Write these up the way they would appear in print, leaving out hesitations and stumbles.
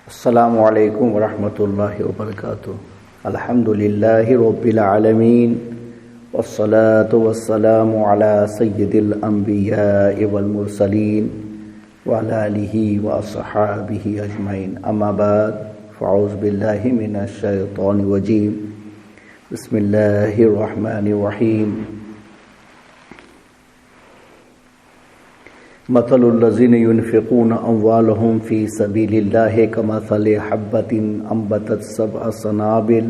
السلام علیکم ورحمۃ اللہ وبرکاتہ۔ الحمدللہ رب العالمین والصلاة والسلام علی سید الانبیاء والمرسلین وعلی آلہ واصحابہ اجمعین، اما بعد فاعوذ باللہ من الشیطان الرجیم، بسم اللہ الرحمن الرحیم۔ مثل الذین ينفقون اموالهم فی سبیل اللہ کمثل حبۃ انبتت سبع سنابل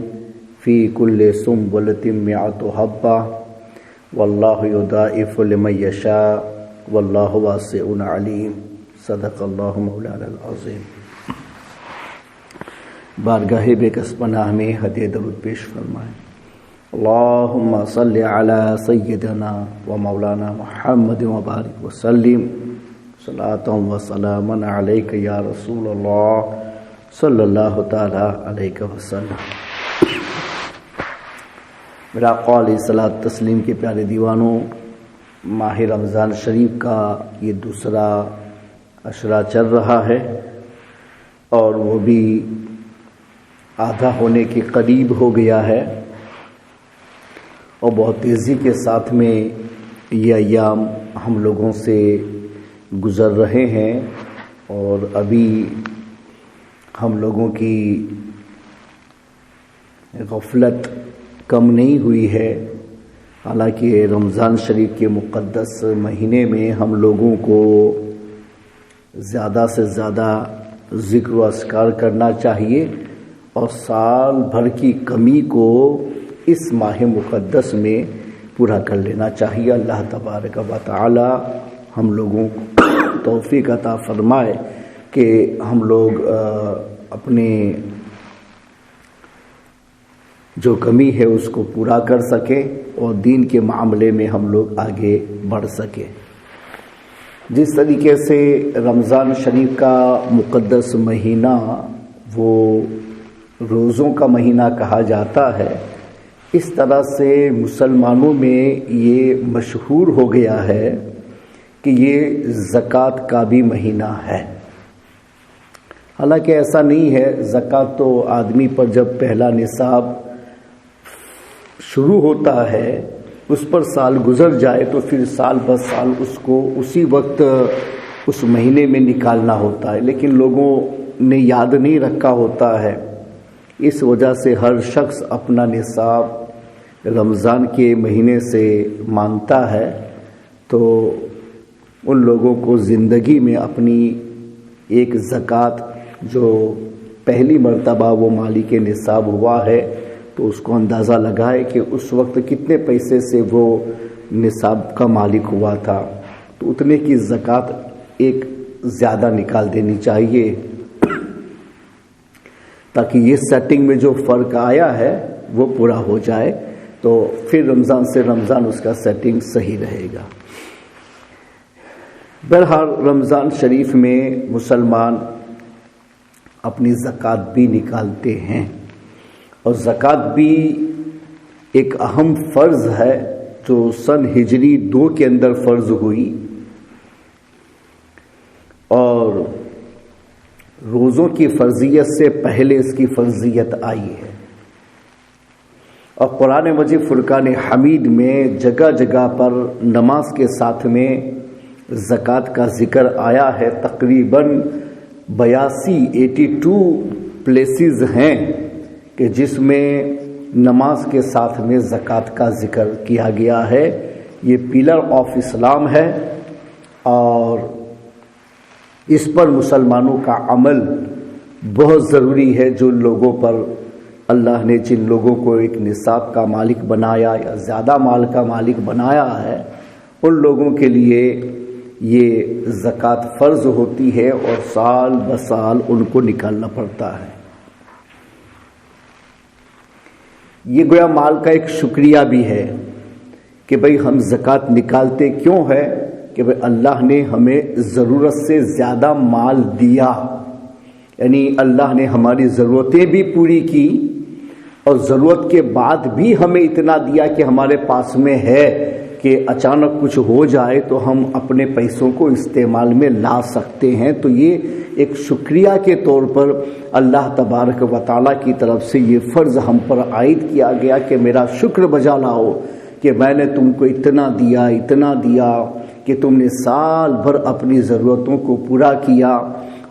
فی کل سنبلۃ مئۃ حبۃ واللہ یضاعف لمن یشاء واللہ واسع علیم، صدق اللہ مولانا العظیم۔ بارگاہ بےکس پناہ میں ہدیہ درود پیش فرمائیں۔ اللہم صلی علی سیدنا و مولانا محمد وبارک وسلم، صلاۃ و سلاما علیک یا رسول اللہ صلی اللہ تعالی علیہ وسلم۔ میرا قول صلاۃ تسلیم کے پیارے دیوانوں، ماہ رمضان شریف کا یہ دوسرا عشرہ چل رہا ہے اور وہ بھی آدھا ہونے کے قریب ہو گیا ہے، اور بہت تیزی کے ساتھ میں یہ ایام ہم لوگوں سے گزر رہے ہیں، اور ابھی ہم لوگوں کی غفلت کم نہیں ہوئی ہے۔ حالانکہ رمضان شریف کے مقدس مہینے میں ہم لوگوں کو زیادہ سے زیادہ ذکر و اذکار کرنا چاہیے، اور سال بھر کی کمی کو اس ماہ مقدس میں پورا کر لینا چاہیے۔ اللہ تبارک و تعالی ہم لوگوں کو توفیق عطا فرمائے کہ ہم لوگ اپنے جو کمی ہے اس کو پورا کر سکیں اور دین کے معاملے میں ہم لوگ آگے بڑھ سکیں۔ جس طریقے سے رمضان شریف کا مقدس مہینہ وہ روزوں کا مہینہ کہا جاتا ہے، اس طرح سے مسلمانوں میں یہ مشہور ہو گیا ہے کہ یہ زکوٰۃ کا بھی مہینہ ہے۔ حالانکہ ایسا نہیں ہے، زکوٰۃ تو آدمی پر جب پہلا نصاب شروع ہوتا ہے اس پر سال گزر جائے تو پھر سال بہ سال اس کو اسی وقت اس مہینے میں نکالنا ہوتا ہے، لیکن لوگوں نے یاد نہیں رکھا ہوتا ہے۔ اس وجہ سے ہر شخص اپنا نصاب رمضان کے مہینے سے مانتا ہے، تو ان لوگوں کو زندگی میں اپنی ایک زکوٰۃ جو پہلی مرتبہ وہ مالک نصاب ہوا ہے تو اس کو اندازہ لگائے کہ اس وقت کتنے پیسے سے وہ نصاب کا مالک ہوا تھا، تو اتنے کی زکوٰۃ ایک زیادہ نکال دینی چاہیے، تاکہ یہ سیٹنگ میں جو فرق آیا ہے وہ پورا ہو جائے، تو پھر رمضان سے رمضان اس کا سیٹنگ صحیح رہے گا۔ بہرحال رمضان شریف میں مسلمان اپنی زکوٰۃ بھی نکالتے ہیں، اور زکوٰۃ بھی ایک اہم فرض ہے جو سن ہجری 2 کے اندر فرض ہوئی، اور روزوں کی فرضیت سے پہلے اس کی فرضیت آئی ہے، اور قرآن مجید فرقان حمید میں جگہ جگہ پر نماز کے ساتھ میں زکوٰۃ کا ذکر آیا ہے۔ تقریباً 82 پلیسز ہیں کہ جس میں نماز کے ساتھ میں زکوٰۃ کا ذکر کیا گیا ہے۔ یہ پلر آف اسلام ہے، اور اس پر مسلمانوں کا عمل بہت ضروری ہے۔ جو لوگوں پر اللہ نے جن لوگوں کو ایک نصاب کا مالک بنایا یا زیادہ مال کا مالک بنایا ہے، ان لوگوں کے لیے یہ زکوٰۃ فرض ہوتی ہے، اور سال بہ سال ان کو نکالنا پڑتا ہے۔ یہ گویا مال کا ایک شکریہ بھی ہے کہ بھئی ہم زکوٰۃ نکالتے کیوں ہے کہ بھئی اللہ نے ہمیں ضرورت سے زیادہ مال دیا، یعنی اللہ نے ہماری ضرورتیں بھی پوری کی، اور ضرورت کے بعد بھی ہمیں اتنا دیا کہ ہمارے پاس میں ہے کہ اچانک کچھ ہو جائے تو ہم اپنے پیسوں کو استعمال میں لا سکتے ہیں، تو یہ ایک شکریہ کے طور پر اللہ تبارک و تعالیٰ کی طرف سے یہ فرض ہم پر عائد کیا گیا کہ میرا شکر بجا لاؤ کہ میں نے تم کو اتنا دیا کہ تم نے سال بھر اپنی ضرورتوں کو پورا کیا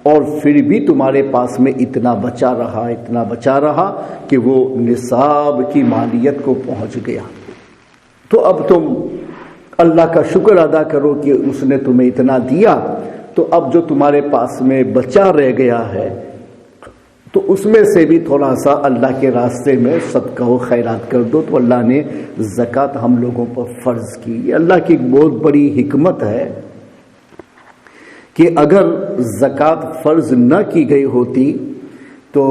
اور پھر بھی تمہارے پاس میں اتنا بچا رہا کہ وہ نصاب کی مالیت کو پہنچ گیا۔ تو اب تم اللہ کا شکر ادا کرو کہ اس نے تمہیں اتنا دیا، تو اب جو تمہارے پاس میں بچا رہ گیا ہے تو اس میں سے بھی تھوڑا سا اللہ کے راستے میں صدقہ و خیرات کر دو۔ تو اللہ نے زکوٰۃ ہم لوگوں پر فرض کی۔ یہ اللہ کی ایک بہت بڑی حکمت ہے کہ اگر زکوٰۃ فرض نہ کی گئی ہوتی تو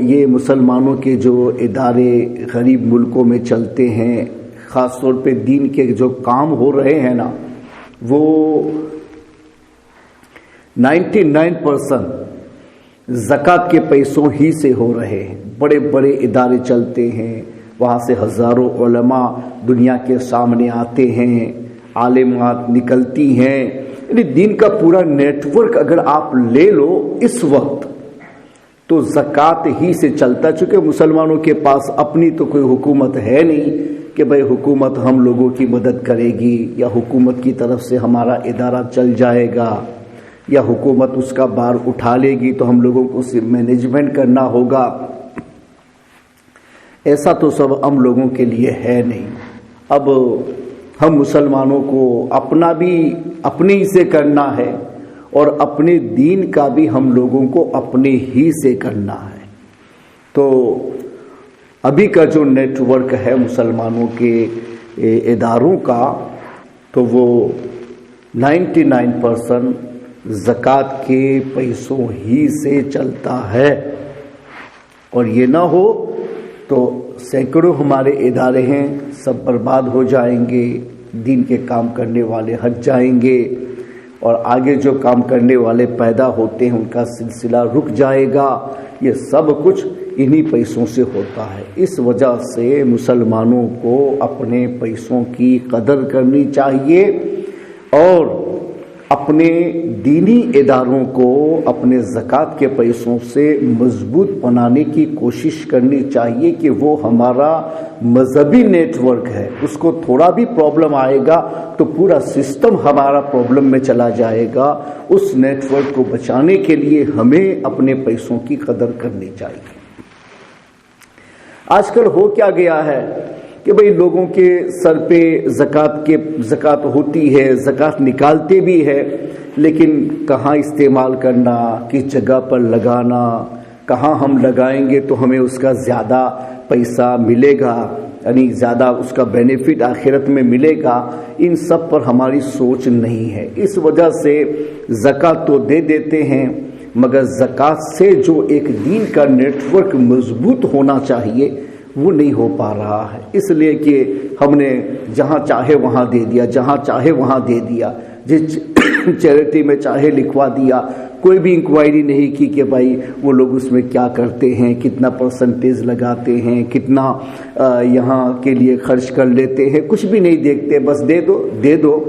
یہ مسلمانوں کے جو ادارے غریب ملکوں میں چلتے ہیں، خاص طور پہ دین کے جو کام ہو رہے ہیں نا، وہ 99% زکوٰۃ کے پیسوں ہی سے ہو رہے ہیں۔ بڑے بڑے ادارے چلتے ہیں، وہاں سے ہزاروں علماء دنیا کے سامنے آتے ہیں، عالمات نکلتی ہیں، یعنی دین کا پورا نیٹ ورک اگر آپ لے لو اس وقت تو زکوٰۃ ہی سے چلتا، چونکہ مسلمانوں کے پاس اپنی تو کوئی حکومت ہے نہیں کہ بھئی حکومت ہم لوگوں کی مدد کرے گی یا حکومت کی طرف سے ہمارا ادارہ چل جائے گا یا حکومت اس کا بار اٹھا لے گی تو ہم لوگوں کو اسے مینجمنٹ کرنا ہوگا۔ ایسا تو سب ہم لوگوں کے لیے ہے نہیں۔ اب ہم مسلمانوں کو اپنا بھی اپنے ہی سے کرنا ہے اور اپنے دین کا بھی ہم لوگوں کو اپنے ہی سے کرنا ہے۔ تو ابھی کا جو نیٹ ورک ہے مسلمانوں کے اداروں کا، تو وہ 99% زکوٰۃ کے پیسوں ہی سے چلتا ہے، اور یہ نہ ہو تو سینکڑوں ہمارے ادارے ہیں سب برباد ہو جائیں گے، دین کے کام کرنے والے ہٹ جائیں گے، اور آگے جو کام کرنے والے پیدا ہوتے ہیں ان کا سلسلہ رک جائے گا۔ یہ سب کچھ انہی پیسوں سے ہوتا ہے۔ اس وجہ سے مسلمانوں کو اپنے پیسوں کی قدر کرنی چاہیے اور اپنے دینی اداروں کو اپنے زکوٰۃ کے پیسوں سے مضبوط بنانے کی کوشش کرنی چاہیے کہ وہ ہمارا مذہبی نیٹ ورک ہے، اس کو تھوڑا بھی پرابلم آئے گا تو پورا سسٹم ہمارا پرابلم میں چلا جائے گا۔ اس نیٹ ورک کو بچانے کے لیے ہمیں اپنے پیسوں کی قدر کرنی چاہیے۔ آج کل ہو کیا گیا ہے کہ بھئی لوگوں کے سر پہ زکوٰۃ ہوتی ہے، زکوٰۃ نکالتے بھی ہے، لیکن کہاں استعمال کرنا، کس جگہ پر لگانا، کہاں ہم لگائیں گے تو ہمیں اس کا زیادہ پیسہ ملے گا، یعنی زیادہ اس کا بینیفٹ آخرت میں ملے گا، ان سب پر ہماری سوچ نہیں ہے۔ اس وجہ سے زکوٰۃ تو دے دیتے ہیں، مگر زکوٰۃ سے جو ایک دین کا نیٹ ورک مضبوط ہونا چاہیے وہ نہیں ہو پا رہا ہے، اس لیے کہ ہم نے جہاں چاہے وہاں دے دیا، جہاں چاہے وہاں دے دیا، جس چیریٹی میں چاہے لکھوا دیا، کوئی بھی انکوائری نہیں کی کہ بھائی وہ لوگ اس میں کیا کرتے ہیں، کتنا پرسنٹیج لگاتے ہیں، کتنا یہاں کے لیے خرچ کر لیتے ہیں، کچھ بھی نہیں دیکھتے، بس دے دو۔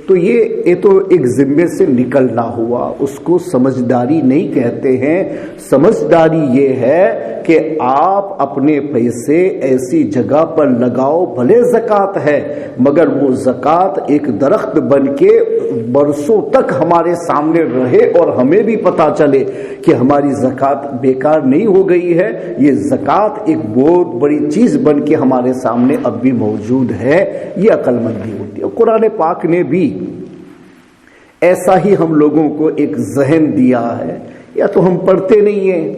تو یہ تو ایک ذمے سے نکلنا ہوا، اس کو سمجھداری نہیں کہتے ہیں۔ سمجھداری یہ ہے کہ آپ اپنے پیسے ایسی جگہ پر لگاؤ، بھلے زکوٰۃ ہے مگر وہ زکوٰۃ ایک درخت بن کے برسوں تک ہمارے سامنے رہے اور ہمیں بھی پتہ چلے کہ ہماری زکوٰۃ بیکار نہیں ہو گئی ہے، یہ زکوٰۃ ایک بہت بڑی چیز بن کے ہمارے سامنے اب بھی موجود ہے۔ یہ عقل مندی ہوتی ہے۔ قرآن پاک نے بھی ایسا ہی ہم لوگوں کو ایک ذہن دیا ہے، یا تو ہم پڑھتے نہیں ہیں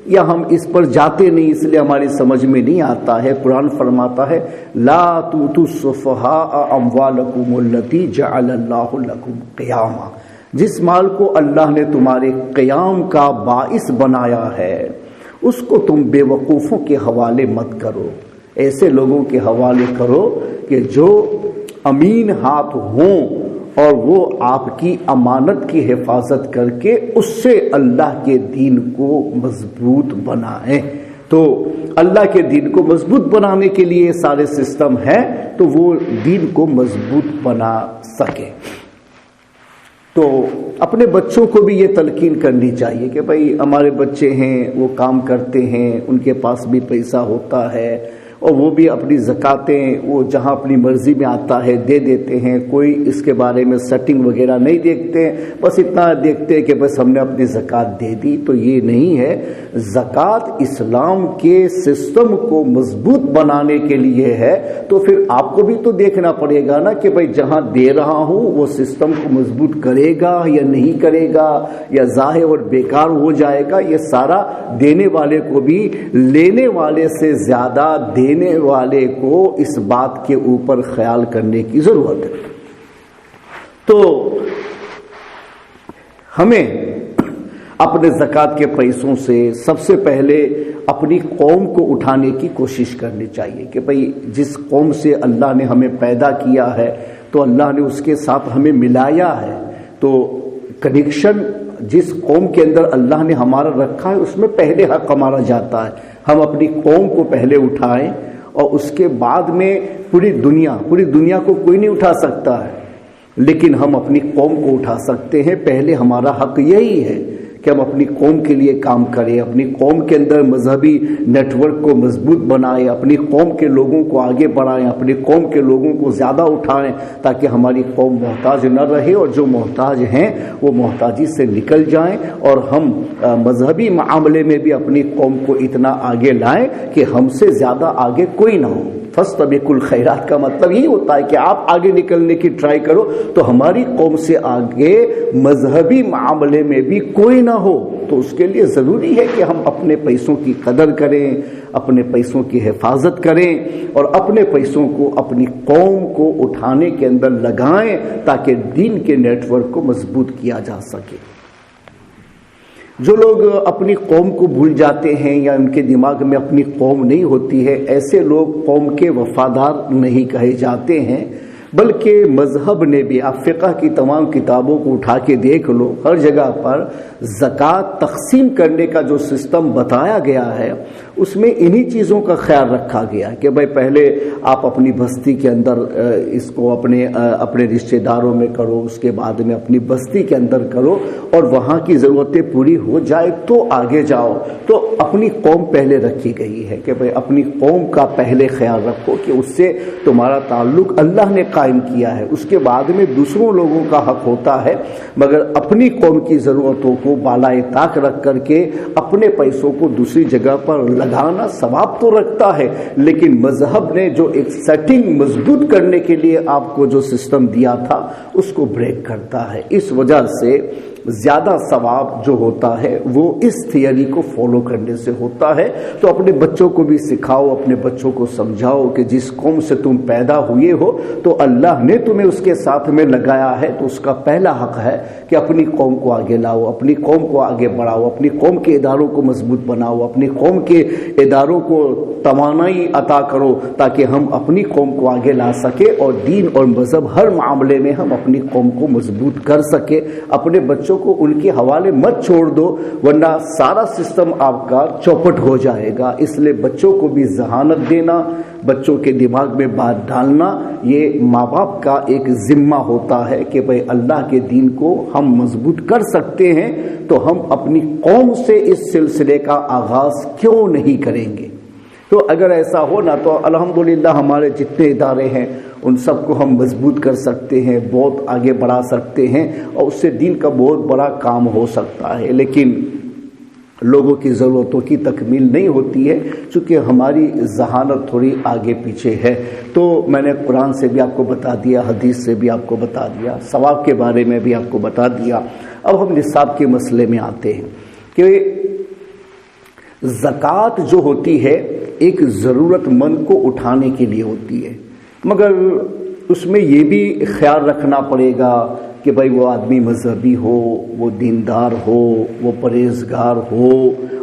یا ہم اس پر جاتے نہیں، اس لیے ہماری سمجھ میں نہیں آتا ہے۔ قرآن فرماتا ہے لا تؤتوا السفہاء اموالکم التی جعل اللہ لکم قیاما، جس مال کو اللہ نے تمہارے قیام کا باعث بنایا ہے اس کو تم بے وقوفوں کے حوالے مت کرو، ایسے لوگوں کے حوالے کرو کہ جو امین ہاتھ ہوں اور وہ آپ کی امانت کی حفاظت کر کے اس سے اللہ کے دین کو مضبوط بنائیں۔ تو اللہ کے دین کو مضبوط بنانے کے لیے سارے سسٹم ہیں تو وہ دین کو مضبوط بنا سکے۔ تو اپنے بچوں کو بھی یہ تلقین کرنی چاہیے کہ بھائی ہمارے بچے ہیں، وہ کام کرتے ہیں، ان کے پاس بھی پیسہ ہوتا ہے اور وہ بھی اپنی زکاتیں وہ جہاں اپنی مرضی میں آتا ہے دے دیتے ہیں، کوئی اس کے بارے میں سیٹنگ وغیرہ نہیں دیکھتے، بس اتنا دیکھتے ہیں کہ بس ہم نے اپنی زکات دے دی۔ تو یہ نہیں ہے، زکات اسلام کے سسٹم کو مضبوط بنانے کے لیے ہے۔ تو پھر آپ کو بھی تو دیکھنا پڑے گا نا کہ بھائی جہاں دے رہا ہوں وہ سسٹم کو مضبوط کرے گا یا نہیں کرے گا، یا ظاہر اور بیکار ہو جائے گا۔ یہ سارا دینے والے کو بھی لینے والے سے زیادہ دینے والے کو اس بات کے اوپر خیال کرنے کی ضرورت ہے۔ تو ہمیں اپنے زکوٰۃ کے پیسوں سے سب سے پہلے اپنی قوم کو اٹھانے کی کوشش کرنی چاہیے کہ بھئی جس قوم سے اللہ نے ہمیں پیدا کیا ہے تو اللہ نے اس کے ساتھ ہمیں ملایا ہے، تو کنیکشن جس قوم کے اندر اللہ نے ہمارا رکھا ہے اس میں پہلے حق ہمارا جاتا ہے۔ ہم اپنی قوم کو پہلے اٹھائیں اور اس کے بعد میں پوری دنیا کو کوئی نہیں اٹھا سکتا ہے، لیکن ہم اپنی قوم کو اٹھا سکتے ہیں۔ پہلے ہمارا حق یہی ہے کہ ہم اپنی قوم کے لیے کام کریں، اپنی قوم کے اندر مذہبی نیٹ ورک کو مضبوط بنائیں، اپنی قوم کے لوگوں کو آگے بڑھائیں، اپنی قوم کے لوگوں کو زیادہ اٹھائیں تاکہ ہماری قوم محتاج نہ رہے، اور جو محتاج ہیں وہ محتاجی سے نکل جائیں، اور ہم مذہبی معاملے میں بھی اپنی قوم کو اتنا آگے لائیں کہ ہم سے زیادہ آگے کوئی نہ ہو۔ فاستبقوا الخیرات کا مطلب یہی ہوتا ہے کہ آپ آگے نکلنے کی ٹرائی کرو تو ہماری قوم سے آگے مذہبی معاملے میں بھی کوئی نہ ہو۔ تو اس کے لیے ضروری ہے کہ ہم اپنے پیسوں کی قدر کریں، اپنے پیسوں کی حفاظت کریں، اور اپنے پیسوں کو اپنی قوم کو اٹھانے کے اندر لگائیں تاکہ دین کے نیٹ ورک کو مضبوط کیا جا سکے۔ جو لوگ اپنی قوم کو بھول جاتے ہیں یا ان کے دماغ میں اپنی قوم نہیں ہوتی ہے، ایسے لوگ قوم کے وفادار نہیں کہے جاتے ہیں، بلکہ مذہب نے بھی، آپ فقہ کی تمام کتابوں کو اٹھا کے دیکھ لو، ہر جگہ پر زکوٰۃ تقسیم کرنے کا جو سسٹم بتایا گیا ہے اس میں انہی چیزوں کا خیال رکھا گیا کہ بھائی پہلے آپ اپنی بستی کے اندر اس کو اپنے رشتہ داروں میں کرو، اس کے بعد میں اپنی بستی کے اندر کرو، اور وہاں کی ضرورتیں پوری ہو جائے تو آگے جاؤ۔ تو اپنی قوم پہلے رکھی گئی ہے کہ بھائی اپنی قوم کا پہلے خیال رکھو کہ اس سے تمہارا تعلق اللہ نے قائم کیا ہے، اس کے بعد میں دوسروں لوگوں کا حق ہوتا ہے، مگر اپنی قوم کی ضرورتوں کو بالائے طاق رکھ کر کے اپنے پیسوں کو دوسری جگہ پر لگانا ثواب تو رکھتا ہے، لیکن مذہب نے جو ایک سیٹنگ مضبوط کرنے کے لیے آپ کو جو سسٹم دیا تھا اس کو بریک کرتا ہے۔ اس وجہ سے زیادہ ثواب جو ہوتا ہے وہ اس تھیوری کو فالو کرنے سے ہوتا ہے۔ تو اپنے بچوں کو بھی سکھاؤ، اپنے بچوں کو سمجھاؤ کہ جس قوم سے تم پیدا ہوئے ہو تو اللہ نے تمہیں اس کے ساتھ میں لگایا ہے، تو اس کا پہلا حق ہے کہ اپنی قوم کو آگے لاؤ، اپنی قوم کو آگے بڑھاؤ، اپنی قوم کے اداروں کو مضبوط بناؤ، اپنی قوم کے اداروں کو توانائی عطا کرو تاکہ ہم اپنی قوم کو آگے لا سکے، اور دین اور مذہب ہر معاملے میں ہم اپنی قوم کو مضبوط کر سکے۔ اپنے بچوں کو ان کے حوالے مت چھوڑ دو، ورنہ سارا سسٹم آپ کا چوپٹ ہو جائے گا۔ اس لیے بچوں کو بھی ذہانت دینا، بچوں کے دماغ میں بات ڈالنا، یہ ماں باپ کا ایک ذمہ ہوتا ہے کہ بھئی اللہ کے دین کو ہم مضبوط کر سکتے ہیں تو ہم اپنی قوم سے اس سلسلے کا آغاز کیوں نہیں کریں گے۔ تو اگر ایسا ہو نا تو الحمدللہ ہمارے جتنے ادارے ہیں ان سب کو ہم مضبوط کر سکتے ہیں، بہت آگے بڑھا سکتے ہیں، اور اس سے دین کا بہت بڑا کام ہو سکتا ہے۔ لیکن لوگوں کی ضرورتوں کی تکمیل نہیں ہوتی ہے چونکہ ہماری ذہانت تھوڑی آگے پیچھے ہے۔ تو میں نے قرآن سے بھی آپ کو بتا دیا، حدیث سے بھی آپ کو بتا دیا، ثواب کے بارے میں بھی آپ کو بتا دیا۔ اب ہم نصاب کے مسئلے میں آتے ہیں کہ زکوٰۃ جو ہوتی ہے ایک ضرورت مند کو اٹھانے کے لیے ہوتی ہے، مگر اس میں یہ بھی خیال رکھنا پڑے گا کہ بھائی وہ آدمی مذہبی ہو، وہ دیندار ہو، وہ پرہیزگار ہو،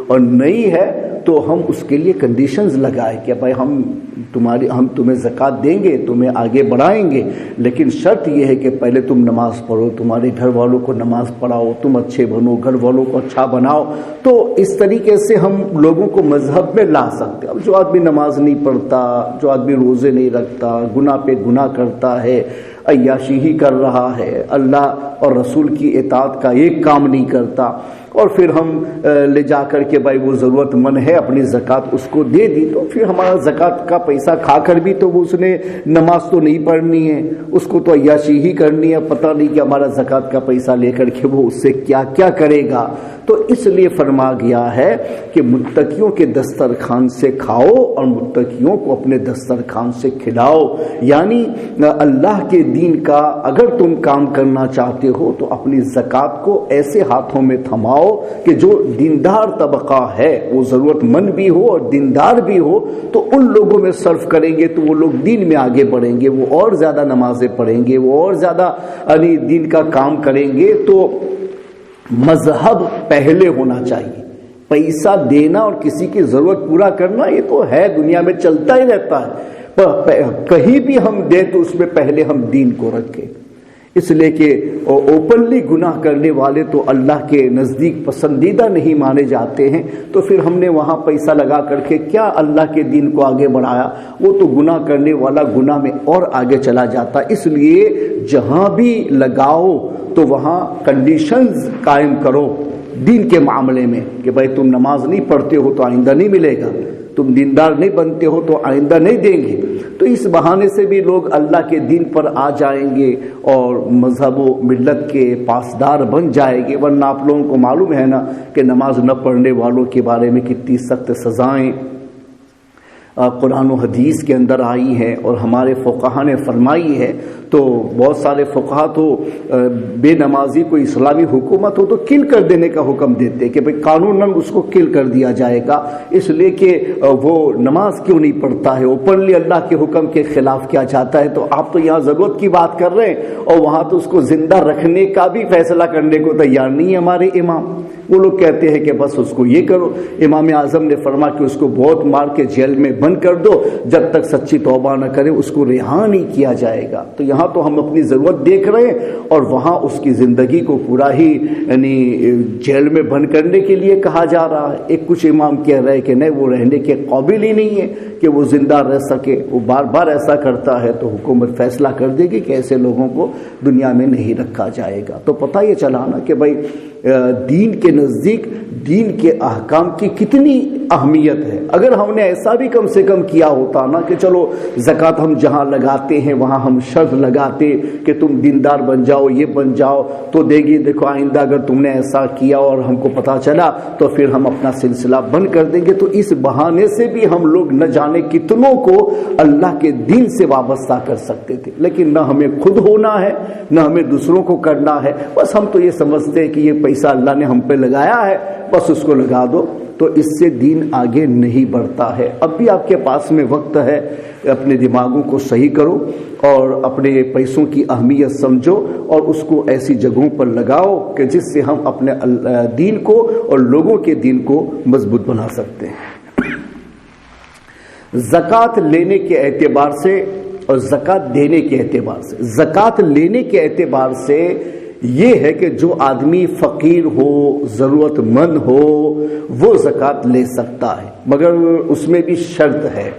اور نہیں ہے تو ہم اس کے لیے کنڈیشنز لگائیں کہ بھائی ہم تمہیں زکوٰۃ دیں گے، تمہیں آگے بڑھائیں گے، لیکن شرط یہ ہے کہ پہلے تم نماز پڑھو، تمہارے گھر والوں کو نماز پڑھاؤ، تم اچھے بنو، گھر والوں کو اچھا بناؤ۔ تو اس طریقے سے ہم لوگوں کو مذہب میں لا سکتے۔ اب جو آدمی نماز نہیں پڑھتا، جو آدمی روزے نہیں رکھتا، گناہ پہ گناہ کرتا ہے، عیاشی ہی کر رہا ہے، اللہ اور رسول کی اطاعت کا ایک کام نہیں کرتا، اور پھر ہم لے جا کر کے بھائی وہ ضرورت مند ہے اپنی زکوٰۃ اس کو دے دی، تو پھر ہمارا زکوٰۃ کا پیسہ کھا کر بھی تو اس نے نماز تو نہیں پڑھنی ہے، اس کو تو عیاشی ہی کرنی ہے، پتہ نہیں کہ ہمارا زکوٰۃ کا پیسہ لے کر کے وہ اس سے کیا کیا کرے گا۔ تو اس لیے فرما گیا ہے کہ متقیوں کے دسترخوان سے کھاؤ اور متقیوں کو اپنے دسترخوان سے کھلاؤ، یعنی اللہ کے دین کا اگر تم کام کرنا چاہتے ہو تو اپنی زکوٰۃ کو ایسے ہاتھوں میں تھماؤ کہ جو دیندار طبقہ ہے وہ ضرورت مند بھی ہو اور دیندار بھی ہو، تو ان لوگوں میں صرف کریں گے تو وہ لوگ دین میں آگے بڑھیں گے، وہ اور زیادہ نمازیں پڑھیں گے، وہ اور زیادہ دین کا کام کریں گے۔ تو مذہب پہلے ہونا چاہیے، پیسہ دینا اور کسی کی ضرورت پورا کرنا یہ تو ہے، دنیا میں چلتا ہی رہتا ہے، کہیں بھی ہم دیں تو اس میں پہلے ہم دین کو رکھیں، اس لیے کہ اوپنلی گناہ کرنے والے تو اللہ کے نزدیک پسندیدہ نہیں مانے جاتے ہیں، تو پھر ہم نے وہاں پیسہ لگا کر کے کیا اللہ کے دین کو آگے بڑھایا؟ وہ تو گناہ کرنے والا گناہ میں اور آگے چلا جاتا۔ اس لیے جہاں بھی لگاؤ تو وہاں کنڈیشنز قائم کرو دین کے معاملے میں کہ بھائی تم نماز نہیں پڑھتے ہو تو آئندہ نہیں ملے گا، تم دیندار نہیں بنتے ہو تو آئندہ نہیں دیں گے۔ تو اس بہانے سے بھی لوگ اللہ کے دین پر آ جائیں گے اور مذہب و ملت کے پاسدار بن جائیں گے، ورنہ آپ لوگوں کو معلوم ہے نا کہ نماز نہ پڑھنے والوں کے بارے میں کتنی سخت سزائیں قرآن و حدیث کے اندر آئی ہے اور ہمارے فقہا نے فرمائی ہے۔ تو بہت سارے فقہا تو بے نمازی کو اسلامی حکومت ہو تو کل کر دینے کا حکم دیتے کہ بھئی قانوناً اس کو کل کر دیا جائے گا، اس لیے کہ وہ نماز کیوں نہیں پڑھتا ہے، اوپنلی اللہ کے حکم کے خلاف کیا چاہتا ہے۔ تو آپ تو یہاں ضرورت کی بات کر رہے ہیں اور وہاں تو اس کو زندہ رکھنے کا بھی فیصلہ کرنے کو تیار نہیں ہے ہمارے امام۔ وہ لوگ کہتے ہیں کہ بس اس کو یہ کرو۔ امام اعظم نے فرما کہ اس کو بہت مار کے جیل میں بند کر دو، جب تک سچی توبہ نہ کرے اس کو رہا نہیں کیا جائے گا۔ تو یہاں تو ہم اپنی ضرورت دیکھ رہے ہیں اور وہاں اس کی زندگی کو پورا ہی یعنی جیل میں بند کرنے کے لیے کہا جا رہا ہے۔ ایک کچھ امام کہہ رہے کہ نہیں، وہ رہنے کے قابل ہی نہیں ہے کہ وہ زندہ رہ سکے، وہ بار بار ایسا کرتا ہے تو حکومت فیصلہ کر دے گی کہ ایسے لوگوں کو دنیا میں نہیں رکھا جائے گا۔ تو پتہ یہ چلا نا کہ بھائی دین کے نزدیک دین کے احکام کی کتنی اہمیت ہے۔ اگر ہم نے ایسا بھی کم سے کم کیا ہوتا نا کہ چلو زکوٰۃ ہم جہاں لگاتے ہیں وہاں ہم شرط لگاتے کہ تم دیندار بن جاؤ، یہ بن جاؤ تو دے گی، دیکھو آئندہ اگر تم نے ایسا کیا اور ہم کو پتہ چلا تو پھر ہم اپنا سلسلہ بند کر دیں گے۔ تو اس بہانے سے بھی ہم لوگ نہ جانے کتنوں کو اللہ کے دین سے وابستہ کر سکتے تھے، لیکن نہ ہمیں خود ہونا ہے نہ ہمیں دوسروں کو کرنا ہے۔ بس ہم تو یہ سمجھتے ہیں کہ یہ پیسہ اللہ نے ہم پہ لگایا ہے، بس اس کو لگا دو، تو اس سے دین آگے نہیں بڑھتا ہے۔ اب بھی آپ کے پاس میں وقت ہے، اپنے دماغوں کو صحیح کرو اور اپنے پیسوں کی اہمیت سمجھو اور اس کو ایسی جگہوں پر لگاؤ کہ جس سے ہم اپنے دین کو اور لوگوں کے دین کو مضبوط بنا سکتے ہیں۔ زکوٰۃ لینے کے اعتبار سے اور زکوٰۃ دینے کے اعتبار سے، زکوٰۃ لینے کے اعتبار سے یہ ہے کہ جو آدمی فقیر ہو، ضرورت مند ہو، وہ زکوٰۃ لے سکتا ہے، مگر اس میں بھی شرط ہے۔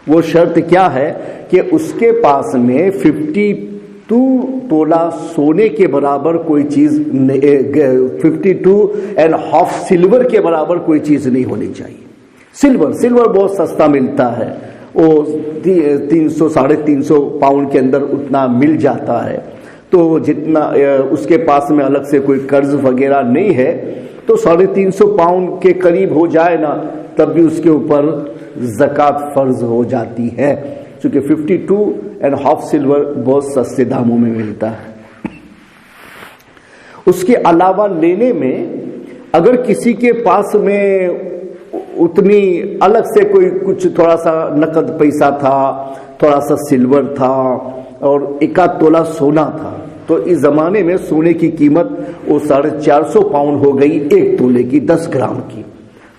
وہ شرط کیا ہے کہ اس کے پاس میں 52 تولہ سونے کے برابر کوئی چیز، 52.5 سلور کے برابر کوئی چیز نہیں ہونی چاہیے۔ سلور بہت سستا ملتا ہے، وہ 300 350 پاؤنڈ کے اندر اتنا مل جاتا ہے۔ تو جتنا اس کے پاس میں الگ سے کوئی قرض وغیرہ نہیں ہے تو 350 پاؤنڈ کے قریب ہو جائے نا تب بھی اس کے اوپر زکوٰۃ فرض ہو جاتی ہے، چونکہ 52.5 سلور بہت سستے داموں میں ملتا ہے۔ اس کے علاوہ لینے میں اگر کسی کے پاس میں اتنی الگ سے کوئی کچھ تھوڑا سا نقد پیسہ تھا، تھوڑا سا سلور تھا اور 1 تولہ سونا تھا، تو اس زمانے میں سونے کی قیمت وہ 450 پاؤنڈ ہو گئی 1 تولے کی، 10 گرام کی۔